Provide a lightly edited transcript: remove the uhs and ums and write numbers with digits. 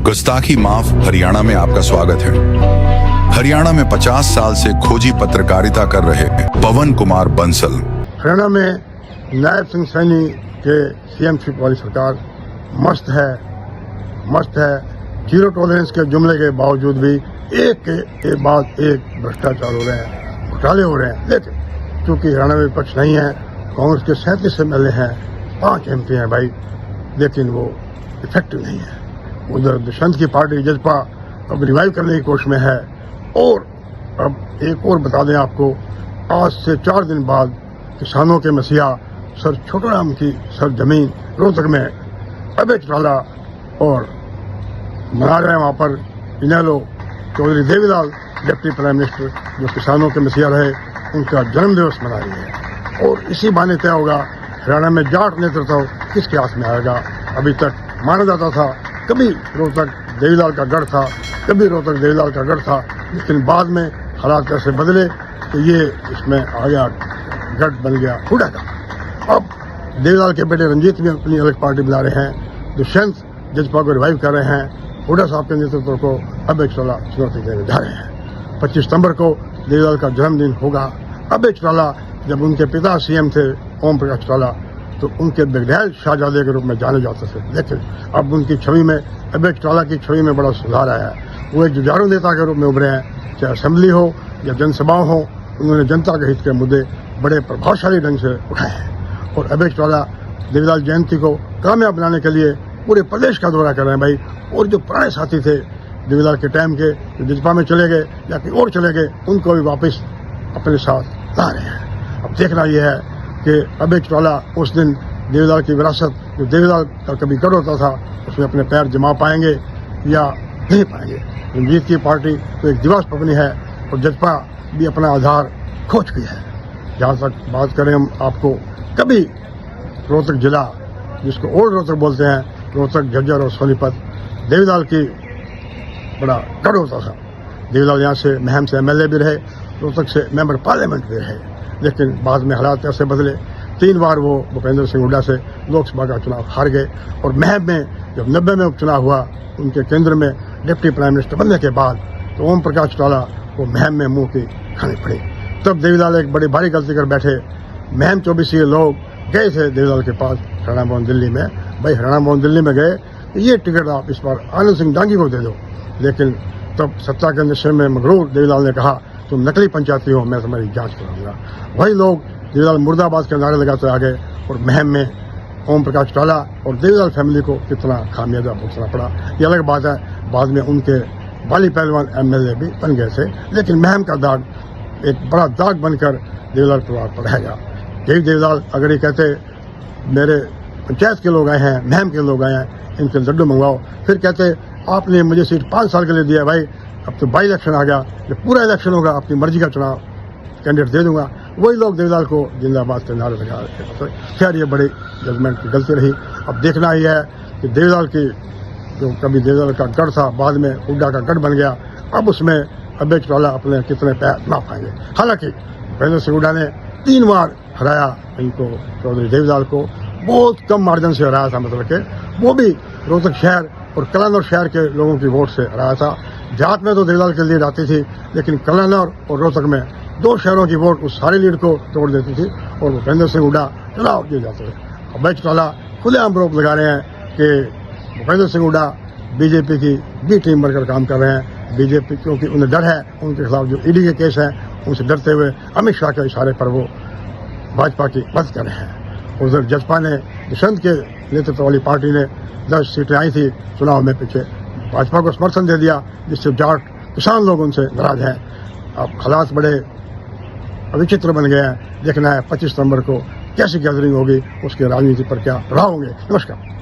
गुस्ताखी माफ हरियाणा में आपका स्वागत है। हरियाणा में 50 साल से खोजी पत्रकारिता कर रहे पवन कुमार बंसल। हरियाणा में नायब सिंह सैनी के सीएमशिप वाली सरकार मस्त है। जीरो टॉलरेंस के जुमले के बावजूद भी एक के बाद एक भ्रष्टाचार हो रहे हैं, घोटाले हो रहे हैं। लेकिन चूंकि हरियाणा में विपक्ष नहीं है, कांग्रेस के 37 MLA हैं, 5 MP हैं भाई, लेकिन वो इफेक्टिव नहीं है। उधर दुष्यंत की पार्टी जजपा अब रिवाइव करने की कोशिश में है। और अब एक और बता दें आपको, आज से 4 दिन बाद किसानों के मसीहा सर छोटूराम की सर जमीन रोहतक में अभय चौटाला और मना रहे हैं वहां पर इनेलो Chaudhary Devilal, deputy prime minister जो किसानों के मसीहा रहे, उनका जन्मदिवस मना रही है। और इसी बहाने तय होगा हरियाणा में जाट नेतृत्व किसके हाथ में आएगा। अभी तक माना जाता था कभी रोहतक देवीलाल का गढ़ था, कभी रोहतक देवीलाल का गढ़ था, लेकिन बाद में हालात कैसे बदले तो ये इसमें आ गया, गढ़ बन गया हुडा का। अब देवीलाल के बेटे रंजीत भी अपनी अलग पार्टी बना रहे हैं, दुष्यंत जजपा को रिवाइव कर रहे हैं, हुडा साहब के नेतृत्व को अभय चौटाला चुनौती देने जा रहे हैं। 25 सितंबर को देवीलाल का जन्मदिन होगा। अभय चौटाला जब उनके पिता सीएम थे ओम प्रकाश चौटाला, तो उनके बिगड़ैल शाहजादे के रूप में जाने जाते थे, लेकिन अब उनकी छवि में, अभय चौटाला की छवि में बड़ा सुधार आया है। वो एक जुझारू नेता के रूप में उभरे हैं, चाहे असेंबली हो या जनसभाओं हो, उन्होंने जनता के हित के मुद्दे बड़े प्रभावशाली ढंग से उठाए हैं। और अभय चौटाला देवीलाल जयंती को कामयाब बनाने के लिए पूरे प्रदेश का दौरा कर रहे हैं भाई। और जो पुराने साथी थे देवीलाल के टाइम के, जो जजपा में चले गए या कहीं और चले गए, उनको भी वापस अपने साथ ला रहे हैं। अब देखना यह है कि अभय चौटाला उस दिन देवीलाल की विरासत, जो देवीलाल का कभी गढ़ होता था, उसमें अपने पैर जमा पाएंगे या नहीं पाएंगे। रंजीत की पार्टी तो एक दिवस पबनी है और जजपा भी अपना आधार खो चुकी है। जहाँ तक बात करें हम आपको, कभी रोहतक जिला, जिसको ओल्ड रोहतक बोलते हैं, रोहतक, झज्जर और सोनीपत, देवीलाल की बड़ा गढ़ होता था। देवीलाल यहाँ से महम से MLA भी रहे, रोहतक से मेंबर पार्लियामेंट भी रहे, लेकिन बाद में हालात ऐसे बदले, 3 बार वो भूपेंद्र सिंह हुड्डा से लोकसभा का चुनाव हार गए। और महम में जब 90 में उपचुनाव हुआ, उनके केंद्र में डिप्टी प्राइम मिनिस्टर बनने के बाद, तो ओम प्रकाश चौटाला को महम में मुंह की खानी पड़ी। तब देवीलाल एक बड़ी भारी गलती कर बैठे। महम 24 लोग गए थे देवीलाल के पास हरियाणा भवन दिल्ली में, भाई हरियाणा भवन दिल्ली में गए, ये टिकट आप इस बार आनंद सिंह डांगी को दे दो। लेकिन तब सत्ता के नशे में मगरूर देवीलाल ने कहा, तुम नकली पंचायती हो, मैं तुम्हारी जांच कराऊंगा। वही लोग देवीलाल मुर्दाबाद के नारे लगाते आ गए और महम में ओम प्रकाश चौटाला और देवीलाल फैमिली को कितना खामियाजा भुगतना पड़ा, ये अलग बात है। बाद में उनके बाली पहलवान MLA भी बन गए थे, लेकिन महम का दाग एक बड़ा दाग बनकर देवीलाल परिवार पर रहेगा। यही देवीलाल अगर ये कहते मेरे पंचायत के लोग आए हैं, महम के लोग आए हैं, इनके लड्डू मंगवाओ, फिर कहते आपने मुझे सीट 5 साल के लिए दिया भाई, अब तो बाई इलेक्शन आ गया, जब पूरा इलेक्शन होगा आपकी मर्जी का चुनाव कैंडिडेट दे दूंगा, वही लोग देवीलाल को जिंदाबाद के नारे लगा रहे थे। खैर ये बड़ी जजमेंट की गलती रही। अब देखना ही है कि देवीलाल की जो कभी देवीलाल का गढ़ था, बाद में हुड्डा का गढ़ बन गया, अब उसमें अभय चौटाला अपने कितने पैर ना पाएंगे। हालांकि भूपेंद्र सिंह हुड्डा ने 3 बार हराया इनको, चौधरी देवीलाल को बहुत कम मार्जिन से हराया था, मतलब कि वो भी रोहतक शहर और कलानौर शहर के लोगों की वोट से हराया था। जाट में तो देवीलाल की लीड आती थी, लेकिन कलानौर और रोहतक में 2 शहरों की वोट उस सारी लीड को तोड़ देती थी और भूपेंद्र सिंह हुड्डा चुनाव किए जाते थे। अभय चौटाला खुलेआम आरोप लगा रहे हैं कि भूपेंद्र सिंह हुड्डा बीजेपी की बी टीम बनकर काम कर रहे हैं। बीजेपी क्योंकि उन्हें डर है, उनके खिलाफ जो ED के केस हैं, उनसे डरते हुए अमित शाह के इशारे पर वो भाजपा की मदद कर रहे हैं। उधर जजपा ने, दुष्यंत के नेतृत्व वाली पार्टी ने 10 सीटें आई थी चुनाव में, पीछे भाजपा को समर्थन दे दिया, जिससे जाट किसान लोग उनसे नाराज हैं। अब हालात बड़े अविचित्र बन गए हैं। देखना है 25 सितंबर को कैसी गैदरिंग होगी, उसके राजनीति पर क्या प्रभाव होंगे। नमस्कार।